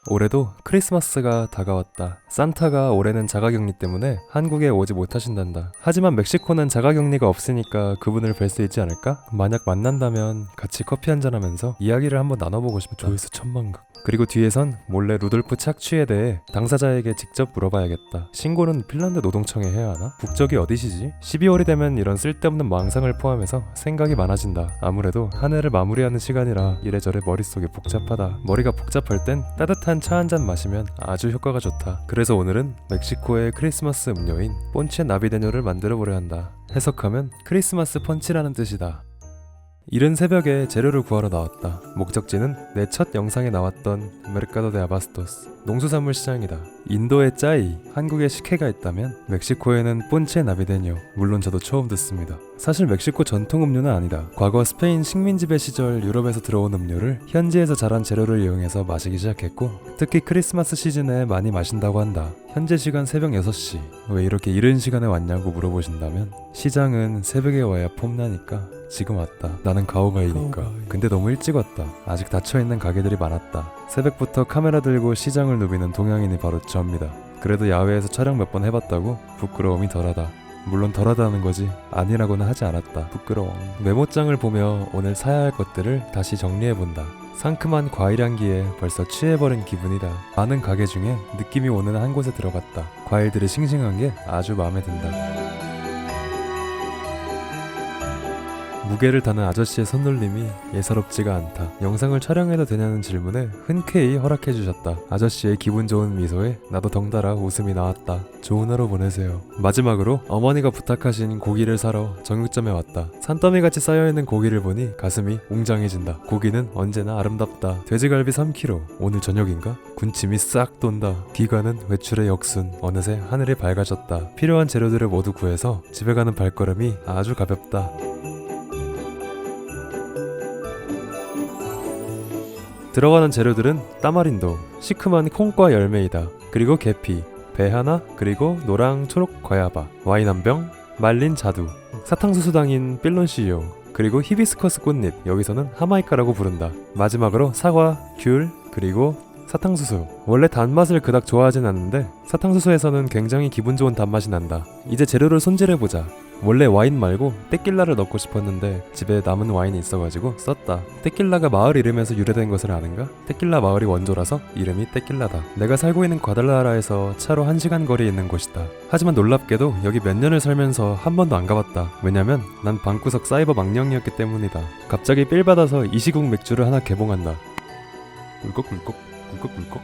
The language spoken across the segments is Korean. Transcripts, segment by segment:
올해도 크리스마스가 다가왔다. 산타가 올해는 자가격리 때문에 한국에 오지 못하신단다. 하지만 멕시코는 자가격리가 없으니까 그분을 뵐 수 있지 않을까? 만약 만난다면 같이 커피 한잔하면서 이야기를 한번 나눠보고 싶다. 조회수 1000만 극. 그리고 뒤에선 몰래 루돌프 착취에 대해 당사자에게 직접 물어봐야겠다. 신고는 핀란드 노동청에 해야 하나? 국적이 어디시지? 12월이 되면 이런 쓸데없는 망상을 포함해서 생각이 많아진다. 아무래도 한 해를 마무리하는 시간이라 이래저래 머릿속이 복잡하다. 머리가 복잡할 땐 따뜻한 차 한 잔 마시면 아주 효과가 좋다. 그래서 오늘은 멕시코의 크리스마스 음료인 폰체 나비데뇨를 만들어 보려 한다. 해석하면 크리스마스 펀치라는 뜻이다. 이른 새벽에 재료를 구하러 나왔다. 목적지는 내 첫 영상에 나왔던 메르카도 데 아바스토스, 농수산물 시장이다. 인도에 짜이, 한국에 식혜가 있다면 멕시코에는 폰체 나비데뇨, 물론 저도 처음 듣습니다. 사실 멕시코 전통 음료는 아니다. 과거 스페인 식민지배 시절 유럽에서 들어온 음료를 현지에서 자란 재료를 이용해서 마시기 시작했고, 특히 크리스마스 시즌에 많이 마신다고 한다. 현재 시간 새벽 6시, 왜 이렇게 이른 시간에 왔냐고 물어보신다면 시장은 새벽에 와야 폼나니까 지금 왔다. 나는 가오가이니까. 근데 너무 일찍 왔다. 아직 닫혀있는 가게들이 많았다. 새벽부터 카메라 들고 시장을 누비는 동양인이 바로 저입니다. 그래도 야외에서 촬영 몇 번 해봤다고 부끄러움이 덜하다. 물론 덜하다는 거지 아니라고는 하지 않았다. 부끄러워. 메모장을 보며 오늘 사야 할 것들을 다시 정리해본다. 상큼한 과일 향기에 벌써 취해버린 기분이다. 많은 가게 중에 느낌이 오는 한 곳에 들어갔다. 과일들이 싱싱한 게 아주 마음에 든다. 무게를 다는 아저씨의 손놀림이 예사롭지가 않다. 영상을 촬영해도 되냐는 질문에 흔쾌히 허락해주셨다. 아저씨의 기분 좋은 미소에 나도 덩달아 웃음이 나왔다. 좋은 하루 보내세요. 마지막으로 어머니가 부탁하신 고기를 사러 정육점에 왔다. 산더미같이 쌓여있는 고기를 보니 가슴이 웅장해진다. 고기는 언제나 아름답다. 돼지갈비 3kg. 오늘 저녁인가? 군침이 싹 돈다. 귀가는 외출의 역순. 어느새 하늘이 밝아졌다. 필요한 재료들을 모두 구해서 집에 가는 발걸음이 아주 가볍다. 들어가는 재료들은 따마린도, 시큼한 콩과 열매이다. 그리고 계피, 배 하나, 그리고 노랑 초록 과야바, 와인 한 병, 말린 자두, 사탕수수당인 필론시오, 그리고 히비스커스 꽃잎, 여기서는 하마이카라고 부른다. 마지막으로 사과, 귤, 그리고 사탕수수. 원래 단맛을 그닥 좋아하진 않는데 사탕수수에서는 굉장히 기분 좋은 단맛이 난다. 이제 재료를 손질해보자. 원래 와인 말고 테킬라를 넣고 싶었는데 집에 남은 와인이 있어가지고 썼다. 테킬라가 마을 이름에서 유래된 것을 아는가? 테킬라 마을이 원조라서 이름이 테킬라다. 내가 살고 있는 과달라라에서 차로 1시간 거리에 있는 곳이다. 하지만 놀랍게도 여기 몇 년을 살면서 한 번도 안 가봤다. 왜냐면 난 방구석 사이버 망령이었기 때문이다. 갑자기 삘 받아서 이시국 맥주를 하나 개봉한다. 꿀꺽꿀꺽 꿀꺽꿀꺽.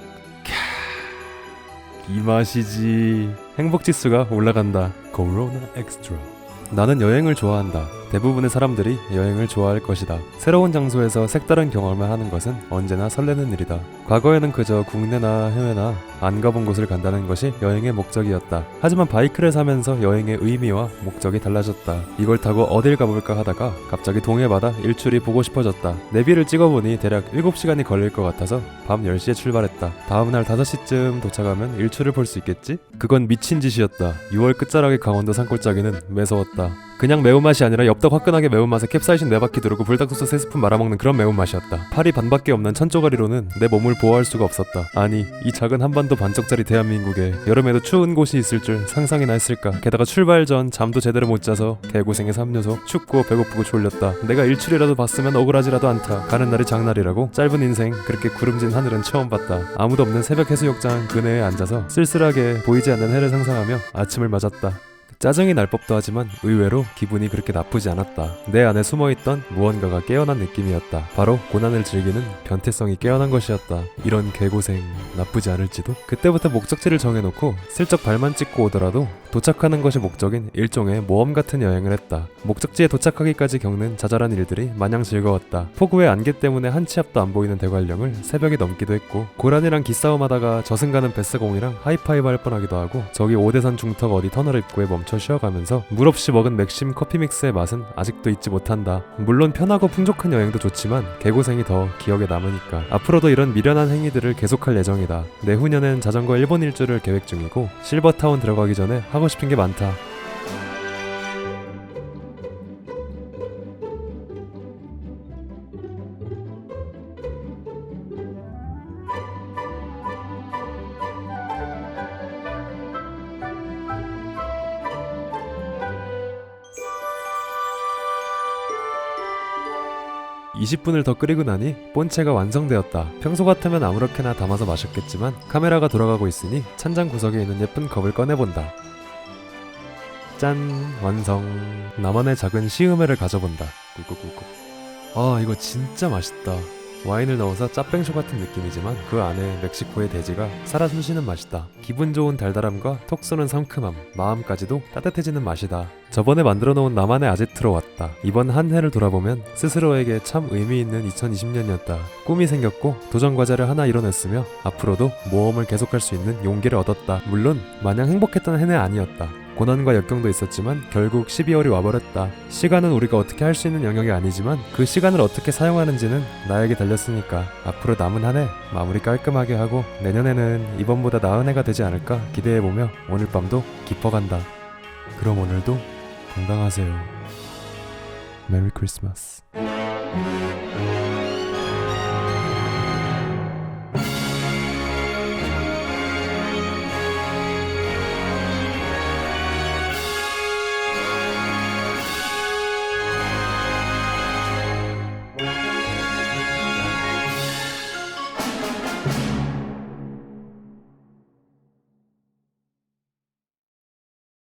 이 맛이지. 행복지수가 올라간다. 코로나 엑스트라. 나는 여행을 좋아한다. 대부분의 사람들이 여행을 좋아할 것이다. 새로운 장소에서 색다른 경험을 하는 것은 언제나 설레는 일이다. 과거에는 그저 국내나 해외나 안 가본 곳을 간다는 것이 여행의 목적이었다. 하지만 바이크를 사면서 여행의 의미와 목적이 달라졌다. 이걸 타고 어딜 가볼까 하다가 갑자기 동해바다 일출이 보고 싶어졌다. 내비를 찍어보니 대략 7시간이 걸릴 것 같아서 밤 10시에 출발했다. 다음날 5시쯤 도착하면 일출을 볼 수 있겠지? 그건 미친 짓이었다. 6월 끝자락의 강원도 산골짜기는 매서웠다. 그냥 매운맛이 아니라 엽떡 화끈하게 매운맛에 캡사이신 4바퀴 두르고 불닭소스 3스푼 말아먹는 그런 매운맛이었다. 팔이 반밖에 없는 천조가리로는 내 몸을 보호할 수가 없었다. 아니, 이 작은 한반도 반쪽짜리 대한민국에 여름에도 추운 곳이 있을 줄 상상이나 했을까. 게다가 출발 전 잠도 제대로 못 자서 개고생해서 합류소. 춥고 배고프고 졸렸다. 내가 일출이라도 봤으면 억울하지라도 않다. 가는 날이 장날이라고. 짧은 인생 그렇게 구름진 하늘은 처음 봤다. 아무도 없는 새벽 해수욕장 그네에 앉아서 쓸쓸하게 보이지 않는 해를 상상하며 아침을 맞았다. 짜증이 날 법도 하지만 의외로 기분이 그렇게 나쁘지 않았다. 내 안에 숨어있던 무언가가 깨어난 느낌이었다. 바로 고난을 즐기는 변태성이 깨어난 것이었다. 이런 개고생 나쁘지 않을지도? 그때부터 목적지를 정해놓고 슬쩍 발만 찍고 오더라도 도착하는 것이 목적인 일종의 모험 같은 여행을 했다. 목적지에 도착하기까지 겪는 자잘한 일들이 마냥 즐거웠다. 폭우의 안개 때문에 한 치 앞도 안 보이는 대관령을 새벽에 넘기도 했고, 고란이랑 기싸움하다가 저승가는 뱃스공이랑 하이파이브 할 뻔하기도 하고, 저기 오대산 중턱 어디 터널 입구에 멈춰 쉬어가면서 물 없이 먹은 맥심 커피 믹스의 맛은 아직도 잊지 못한다. 물론 편하고 풍족한 여행도 좋지만 개고생이 더 기억에 남으니까. 앞으로도 이런 미련한 행위들을 계속할 예정이다. 내후년엔 자전거 일본 일주를 계획 중이고, 실버타운 들어가기 전에 하고 싶은 게 많다. 20분을 더 끓이고 나니 본체가 완성되었다. 평소 같으면 아무렇게나 담아서 마셨겠지만 카메라가 돌아가고 있으니 찬장 구석에 있는 예쁜 컵을 꺼내본다. 짠! 완성! 나만의 작은 시음회를 가져본다. 꿀꿀꿀꿀. 아, 이거 진짜 맛있다. 와인을 넣어서 짭뱅쇼 같은 느낌이지만 그 안에 멕시코의 돼지가 살아 숨쉬는 맛이다. 기분 좋은 달달함과 톡 쏘는 상큼함, 마음까지도 따뜻해지는 맛이다. 저번에 만들어 놓은 나만의 아제트로 왔다. 이번 한 해를 돌아보면 스스로에게 참 의미 있는 2020년이었다. 꿈이 생겼고 도전 과제를 하나 이뤄냈으며 앞으로도 모험을 계속할 수 있는 용기를 얻었다. 물론 마냥 행복했던 해는 아니었다. 고난과 역경도 있었지만 결국 12월이 와버렸다. 시간은 우리가 어떻게 할 수 있는 영역이 아니지만 그 시간을 어떻게 사용하는지는 나에게 달렸으니까 앞으로 남은 한 해 마무리 깔끔하게 하고 내년에는 이번보다 나은 해가 되지 않을까 기대해보며 오늘 밤도 깊어간다. 그럼 오늘도 건강하세요. 메리 크리스마스.